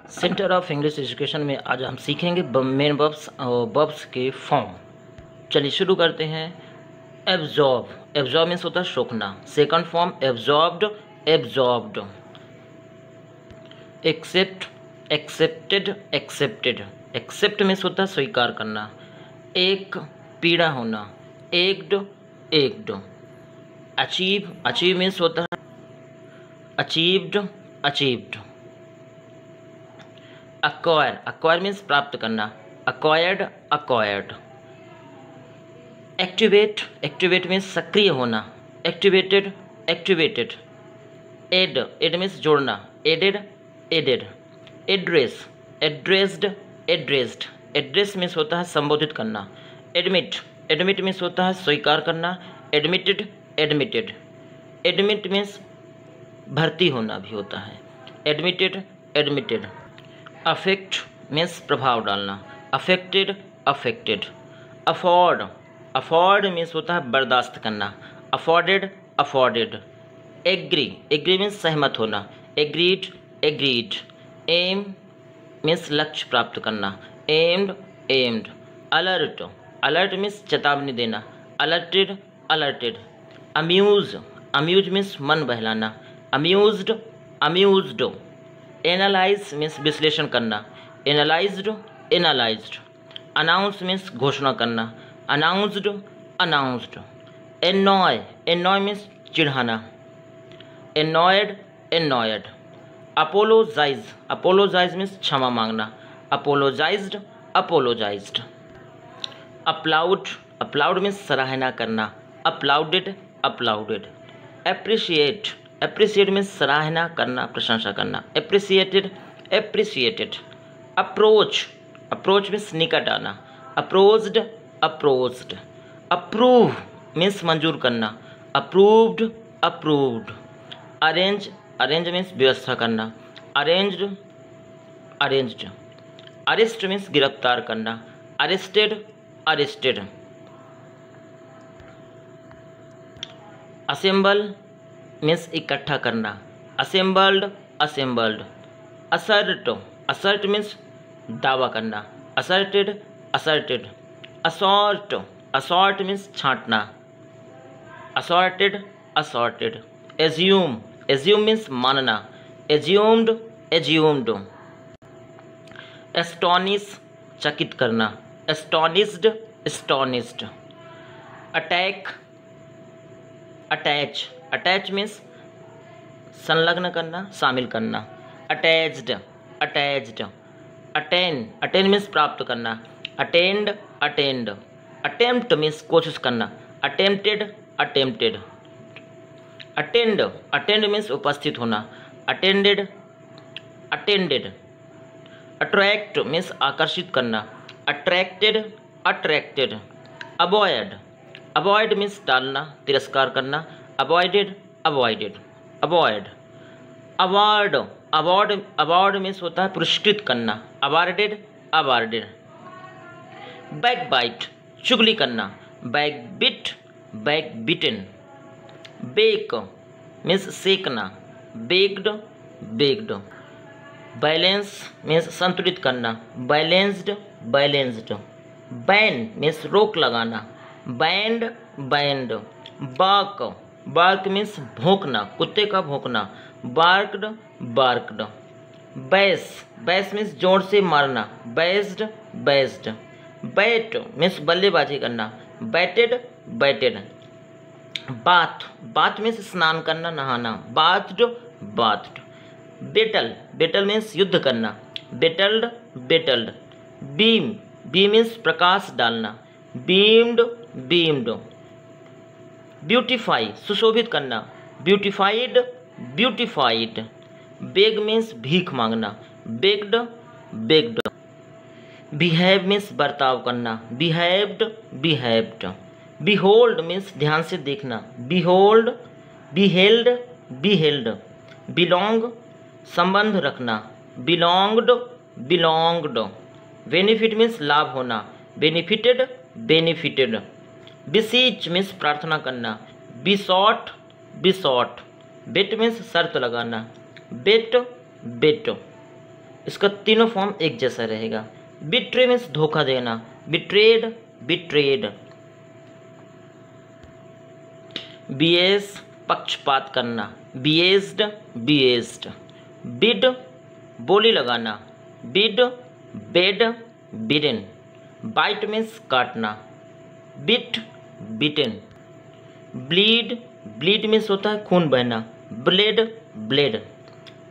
Centre of English education में आज हम सीखेंगे मेन वर्ब्स और वर्ब्स के फॉर्म। चलिए शुरू करते हैं। एब्जॉर्ब, एब्जॉर्ब मीन्स होता है सोखना। Second form absorbed, absorbed. Accept, accepted, accepted. Accept means होता है स्वीकार करना। एक, पीड़ा होना। Ached, ached. Achieve, achieve means होता है achieved, achieved. Acquire, acquire means प्राप्त करना। Acquired, acquired. Activate, activate means सक्रिय होना। Activated, activated. Add, add means जोड़ना। Added, added. Address, addressed, addressed. Address means होता है संबोधित करना। एडमिट, एडमिट मीन्स होता है स्वीकार करना। Admitted, admitted. एडमिट मीन्स भर्ती होना भी होता है। Admitted, admitted. अफेक्ट मीन्स प्रभाव डालना। Affected, affected. Afford, afford means होता है बर्दाश्त करना। Afforded, afforded. Agree, agree means सहमत होना। Agreed, agreed. एम मीन्स लक्ष्य प्राप्त करना। Aimed, aimed. Alert, alert means चेतावनी देना। Alerted, alerted. Amuse, amuse means मन बहलाना। Amused, amused. एनालाइज मीन्स विश्लेषण करना। Analysed, analysed. अनाउंस मीन्स घोषणा करना। Announced, announced. Annoy, annoy means चिढ़ाना। Annoyed, annoyed. Apologise, apologise means क्षमा मांगना। Apologised, apologised. Applaud, applaud means सराहना करना। अपलाउडेड, अपलाउडेड। एप्रिशिएट, एप्रिशिएट मीन्स सराहना करना, प्रशंसा करना। Appreciated, appreciated. Approach, approach means निकट आना। Approached, approached. अप्रूव मीन्स मंजूर करना। Approved, approved. Arrange, arrange means व्यवस्था करना। Arranged, arranged. अरेस्ट मीन्स गिरफ्तार करना। Arrested, arrested. असेंबल मीन्स इकट्ठा करना। Assembled, assembled. Assert, assert means दावा करना। Asserted, asserted. Assort, assort means छांटना। Assorted, assorted. Assume, assume means मानना। Assumed, assumed. एस्टॉनिश, चकित करना। Astonished, astonished. Attack, attach, attach means संलग्न करना, शामिल करना। Attached, attached. Attain, attain means प्राप्त करना। Attained, attained. अटेम्प्ट मीन्स कोशिश करना। Attempted, attempted. Attend, attend means उपस्थित होना। Attended, attended. अट्रैक्ट मीन्स आकर्षित करना। Attracted, attracted. Avoid, avoid means टालना, तिरस्कार करना। Avoided, avoided. Avoid. Award, award, award means होता है पुरस्कृत करना। Awarded, awarded. बैकबाइट, चुगली करना। Backbit, backbitten. बेक मीन्स सेकना। Baked, baked. बैलेंस मीन्स संतुलित करना। Balanced, balanced. बैन मीन्स रोक लगाना। Banned, banned. Bark, bark means भौंकना, कुत्ते का भौंकना। बार्क्ड, बार्क्ड। बैस, बैस मीन्स जोर से मारना। बैस्ड, बैस्ड। बैट मीन्स बल्लेबाजी करना। Batted, batted. Bath, bath means स्नान करना, नहाना। Bathed, bathed. Battle, battle means युद्ध करना। Battled, battled. Beam, beam means प्रकाश डालना। बीम्ड, बीम्ड। ब्यूटिफाई, सुशोभित करना। Beautified, beautified. बेग मीन्स भीख मांगना। Bagged, bagged. बिहेव मीन्स बर्ताव करना। Behaved, behaved. बिहोल्ड मीन्स ध्यान से देखना। Behold, beheld, beheld. बिलोंग, संबंध रखना। Belonged, belonged. बेनिफिट मीन्स लाभ होना। Benefited, benefited. बिसीच मीन्स प्रार्थना करना। बिसॉट, बिसॉट। बेट मीन्स शर्त लगाना। बेट, बेट। इसका तीनों फॉर्म एक जैसा रहेगा। बिट्रे मीन्स धोखा देना, बिट्रेड, बिट्रेड। बिएस पक्षपात करना, बिएस्ड, बिएस्ड। बिड बोली लगाना, bid, bade, bidden. Bite means काटना, bit, bitten. Bleed, bleed means होता है खून बहना, ब्लेड, ब्लेड।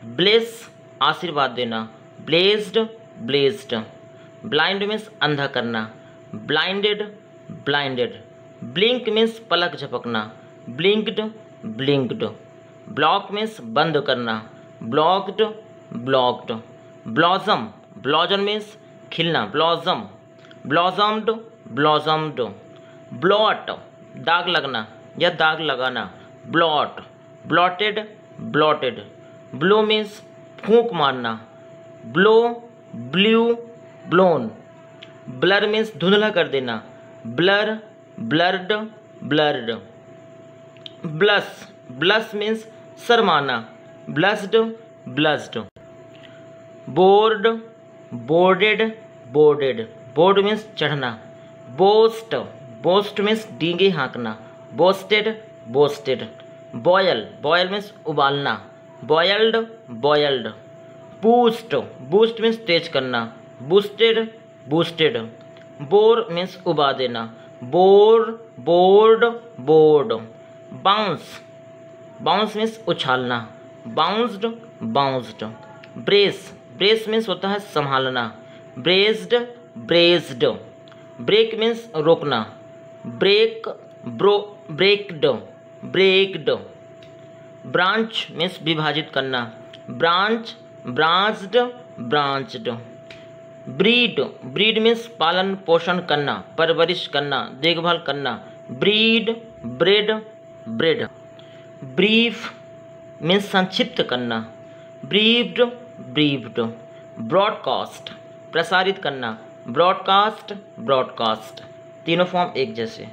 ब्लेस आशीर्वाद देना, ब्लेस्ड, ब्लेस्ड। ब्लाइंड मीन्स अंधा करना, ब्लाइंडेड, ब्लाइंडेड। ब्लिंक मीन्स पलक झपकना, ब्लिंक्ड, ब्लिंक्ड। ब्लॉक मीन्स बंद करना, blocked, blocked. Blossom, blossom means खिलना, ब्लॉसम, ब्लॉसम्ड, ब्लॉसम्ड। ब्लॉट दाग लगना या दाग लगाना, blot, blotted, blotted. Blow means फूंक मारना, blow, blew, blown. Blur means धुंधला कर देना, blur, blurred, blurred. Blush, blush means शर्माना, blushed, blushed. Board, boarded, boarded. Board means चढ़ना। बोस्ट, बोस्ट मीन्स डींगे हाँकना, boasted, boasted. Boil, boil means उबालना, boiled, boiled. Boost, boost means तेज करना, बूस्टेड, बूस्टेड। बोर मीन्स उबा देना, bore, bored, bored. Bounce, bounce means उछालना, bounced, bounced. Brace, brace means होता है संभालना, ब्रेस्ड, ब्रेस्ड। ब्रेक मीन्स रोकना, brake, broke, braked, braked. Branch means विभाजित करना, branch, branched, branched. Breed, breed means पालन पोषण करना, परवरिश करना, देखभाल करना, breed, bred, bred. Brief means संक्षिप्त करना, ब्रीफ्ड, ब्रीफ्ड। ब्रॉडकास्ट प्रसारित करना, ब्रॉडकास्ट, ब्रॉडकास्ट। तीनों फॉर्म एक जैसे।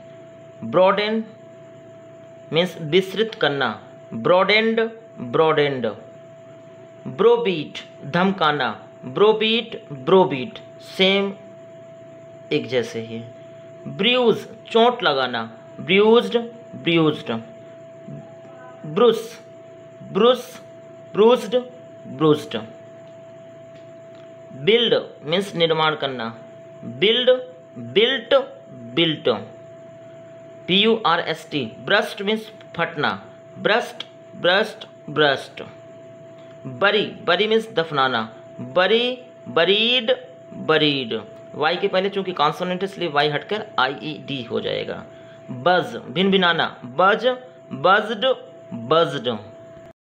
ब्रॉडेन मीन्स विस्तृत करना, ब्रॉडेंड, ब्रॉडेंड। ब्रोबीट धमकाना, ब्रोबीट, ब्रोबीट। सेम एक जैसे ही। ब्रूज चोट लगाना, bruised, bruised. Bruise, bruise, bruised, bruised. Build means निर्माण करना, build, built, built. BURST burst means फटना, burst, burst, burst. Bury, bury means दफनाना, बरी, बरीड, बरीड। वाई के पहले चूंकि कॉन्सोनेंट है इसलिए वाई हटकर IED हो जाएगा। बज भिन भिनाना, बज, बज्ड, बज्ड।